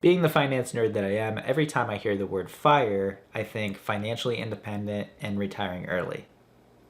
Being the finance nerd that I am, every time I hear the word FIRE, I think financially independent and retiring early.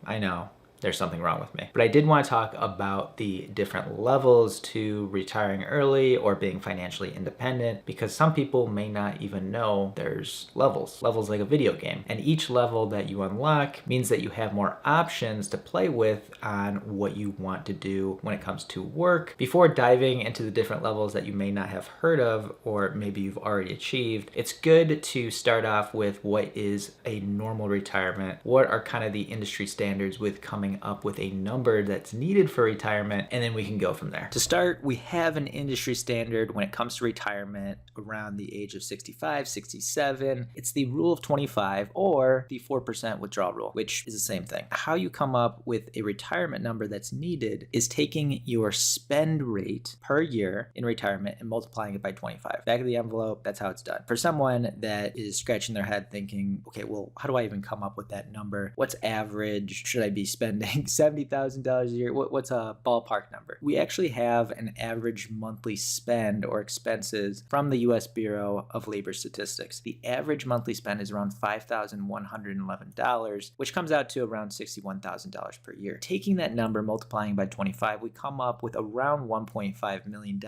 I know, there's something wrong with me. But I did want to talk about the different levels to retiring early or being financially independent, because some people may not even know there's levels like a video game. And each level that you unlock means that you have more options to play with on what you want to do when it comes to work. Before diving into the different levels that you may not have heard of, or maybe you've already achieved, it's good to start off with what is a normal retirement. What are kind of the industry standards with coming up with a number that's needed for retirement, and then we can go from there. To start, we have an industry standard when it comes to retirement around the age of 65, 67. It's the rule of 25 or the 4% withdrawal rule, which is the same thing. How you come up with a retirement number that's needed is taking your spend rate per year in retirement and multiplying it by 25. Back of the envelope, that's how it's done. For someone that is scratching their head thinking, okay, well, how do I even come up with that number? What's average? Should I be spending $70,000 a year? What's a ballpark number? We actually have an average monthly spend or expenses from the U.S. Bureau of Labor Statistics. The average monthly spend is around $5,111, which comes out to around $61,000 per year. Taking that number, multiplying by 25, we come up with around $1.5 million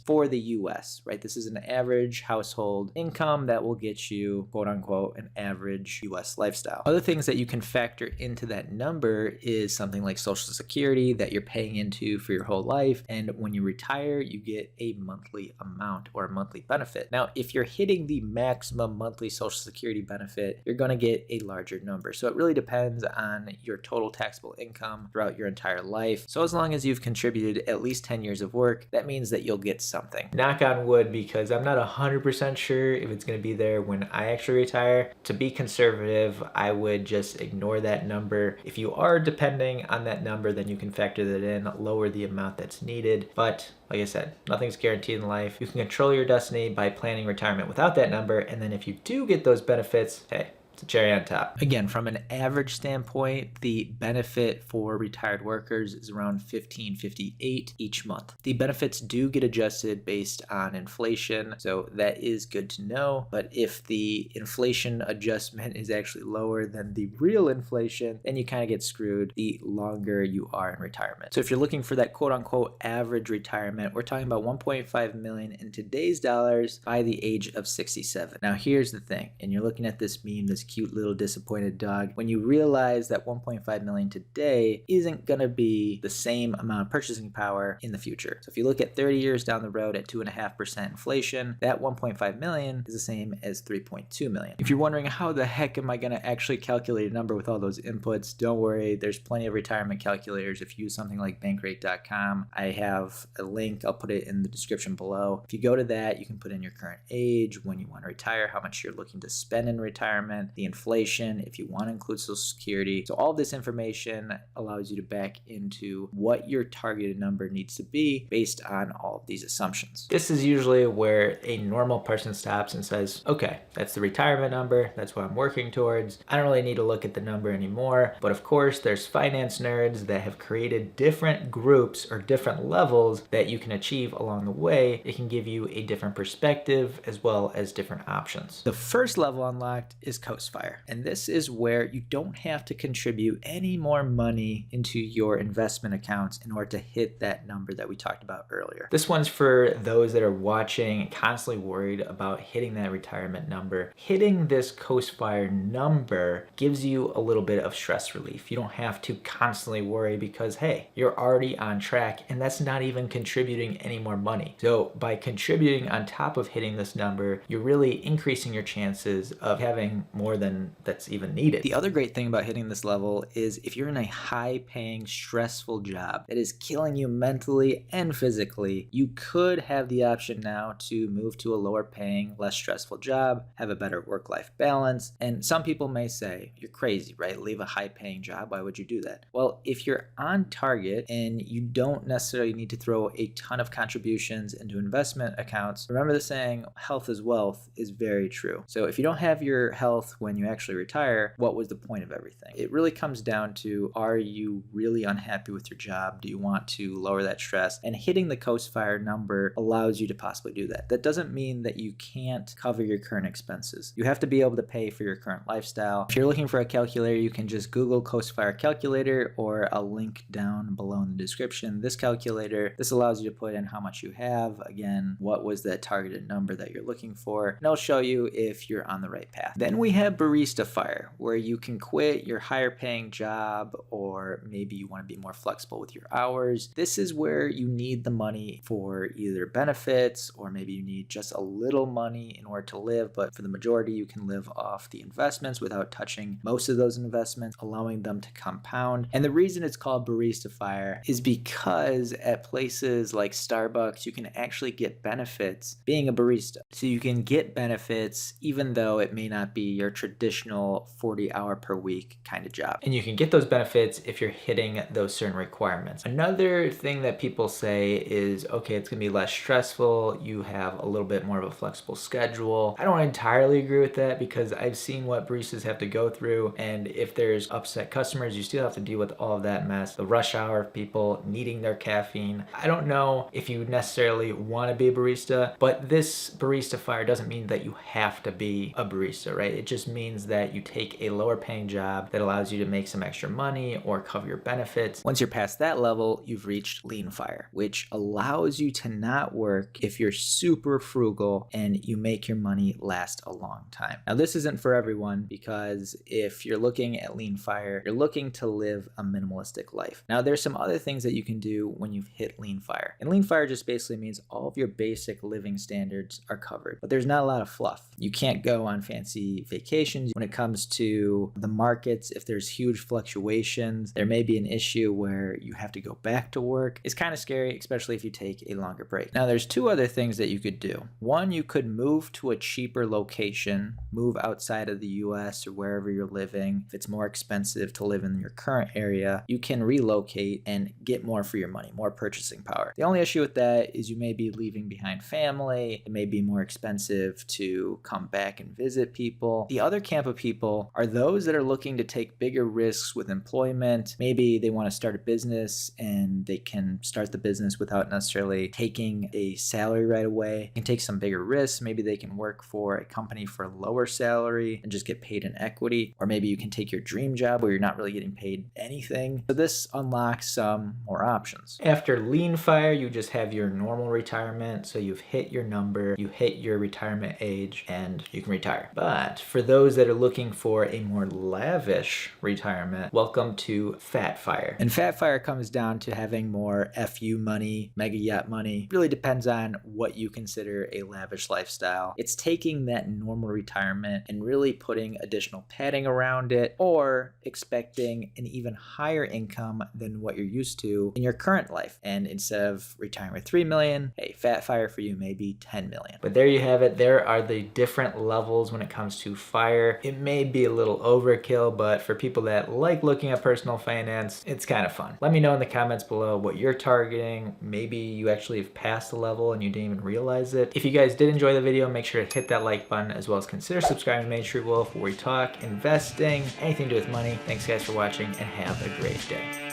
for the U.S., right? This is an average household income that will get you, quote unquote, an average U.S. lifestyle. Other things that you can factor into that number is something like Social Security that you're paying into for your whole life. And when you retire, you get a monthly amount or a monthly benefit. Now, if you're hitting the maximum monthly Social Security benefit, you're going to get a larger number. So it really depends on your total taxable income throughout your entire life. So as long as you've contributed at least 10 years of work, that means that you'll get something. Knock on wood, because I'm not 100% sure if it's going to be there when I actually retire. To be conservative, I would just ignore that number. If you are depending on that number, then you can factor that in, lower the amount that's needed. But like I said, nothing's guaranteed in life. You can control your destiny by planning retirement without that number. And then if you do get those benefits, hey, it's a cherry on top. Again, from an average standpoint, the benefit for retired workers is around $1,558 each month. The benefits do get adjusted based on inflation, so that is good to know. But if the inflation adjustment is actually lower than the real inflation, then you kind of get screwed the longer you are in retirement. So if you're looking for that quote unquote average retirement, we're talking about $1.5 million in today's dollars by the age of 67. Now here's the thing, and you're looking at this meme, this cute little disappointed dog, when you realize that 1.5 million today isn't going to be the same amount of purchasing power in the future. So if you look at 30 years down the road at 2.5% inflation, that 1.5 million is the same as 3.2 million. If you're wondering how the heck am I going to actually calculate a number with all those inputs, don't worry, there's plenty of retirement calculators. If you use something like bankrate.com, I have a link, I'll put it in the description below. If you go to that, you can put in your current age, when you want to retire, how much you're looking to spend in retirement, the inflation, if you want to include Social Security. So all this information allows you to back into what your targeted number needs to be based on all of these assumptions. This is usually where a normal person stops and says, okay, that's the retirement number, that's what I'm working towards. I don't really need to look at the number anymore. But of course, there's finance nerds that have created different groups or different levels that you can achieve along the way. It can give you a different perspective as well as different options. The first level unlocked is FIRE. And this is where you don't have to contribute any more money into your investment accounts in order to hit that number that we talked about earlier. This one's for those that are watching, constantly worried about hitting that retirement number. Hitting this FIRE number gives you a little bit of stress relief. You don't have to constantly worry because, hey, you're already on track, and that's not even contributing any more money. So by contributing on top of hitting this number, you're really increasing your chances of having more than that's even needed. The other great thing about hitting this level is if you're in a high-paying, stressful job that is killing you mentally and physically, you could have the option now to move to a lower-paying, less stressful job, have a better work-life balance. And some people may say, you're crazy, right? Leave a high-paying job. Why would you do that? Well, if you're on target and you don't necessarily need to throw a ton of contributions into investment accounts, remember the saying, health is wealth, is very true. So if you don't have your health when you actually retire, what was the point of everything? It really comes down to, are you really unhappy with your job? Do you want to lower that stress? And hitting the CoastFire number allows you to possibly do that. That doesn't mean that you can't cover your current expenses. You have to be able to pay for your current lifestyle. If you're looking for a calculator, you can just Google CoastFire calculator, or I'll link down below in the description this calculator. This allows you to put in how much you have, again, what was that targeted number that you're looking for, and it'll show you if you're on the right path. Then we have Barista FIRE, where you can quit your higher paying job, or maybe you want to be more flexible with your hours. This is where you need the money for either benefits, or maybe you need just a little money in order to live, but for the majority you can live off the investments without touching most of those investments, allowing them to compound. And the reason it's called Barista FIRE is because at places like Starbucks, you can actually get benefits being a barista. So you can get benefits even though it may not be your traditional 40-hour per week kind of job. And you can get those benefits if you're hitting those certain requirements. Another thing that people say is, okay, it's gonna be less stressful, you have a little bit more of a flexible schedule. I don't entirely agree with that, because I've seen what baristas have to go through, and if there's upset customers, you still have to deal with all of that mess, the rush hour of people needing their caffeine. I don't know if you necessarily want to be a barista, but this Barista FIRE doesn't mean that you have to be a barista, right? It just means that you take a lower paying job that allows you to make some extra money or cover your benefits. Once you're past that level, you've reached lean FIRE, which allows you to not work if you're super frugal and you make your money last a long time. Now, this isn't for everyone, because if you're looking at lean FIRE, you're looking to live a minimalistic life. Now, there's some other things that you can do when you've hit lean FIRE. And lean FIRE just basically means all of your basic living standards are covered, but there's not a lot of fluff. You can't go on fancy vacations. When it comes to the markets, if there's huge fluctuations, there may be an issue where you have to go back to work. It's kind of scary, especially if you take a longer break. Now, there's two other things that you could do. One, you could move to a cheaper location, move outside of the US or wherever you're living. If it's more expensive to live in your current area, you can relocate and get more for your money, more purchasing power. The only issue with that is you may be leaving behind family. It may be more expensive to come back and visit people. The other camp of people are those that are looking to take bigger risks with employment. Maybe they want to start a business and they can start the business without necessarily taking a salary right away. They can take some bigger risks. Maybe they can work for a company for a lower salary and just get paid in equity. Or maybe you can take your dream job where you're not really getting paid anything. So this unlocks some more options. After lean FIRE, you just have your normal retirement. So you've hit your number, you hit your retirement age, and you can retire. But for those that are looking for a more lavish retirement, welcome to Fat FIRE. And Fat FIRE comes down to having more FU money, mega yacht money. Really depends on what you consider a lavish lifestyle. It's taking that normal retirement and really putting additional padding around it, or expecting an even higher income than what you're used to in your current life. And instead of retiring with 3 million, hey, Fat FIRE for you may be 10 million. But there you have it. There are the different levels when it comes to FIRE. It may be a little overkill, but for people that like looking at personal finance, it's kind of fun. Let me know in the comments below what you're targeting. Maybe you actually have passed the level and you didn't even realize it. If you guys did enjoy the video, make sure to hit that like button, as well as consider subscribing to Main Street Wolf, where we talk investing, anything to do with money. Thanks guys for watching, and have a great day.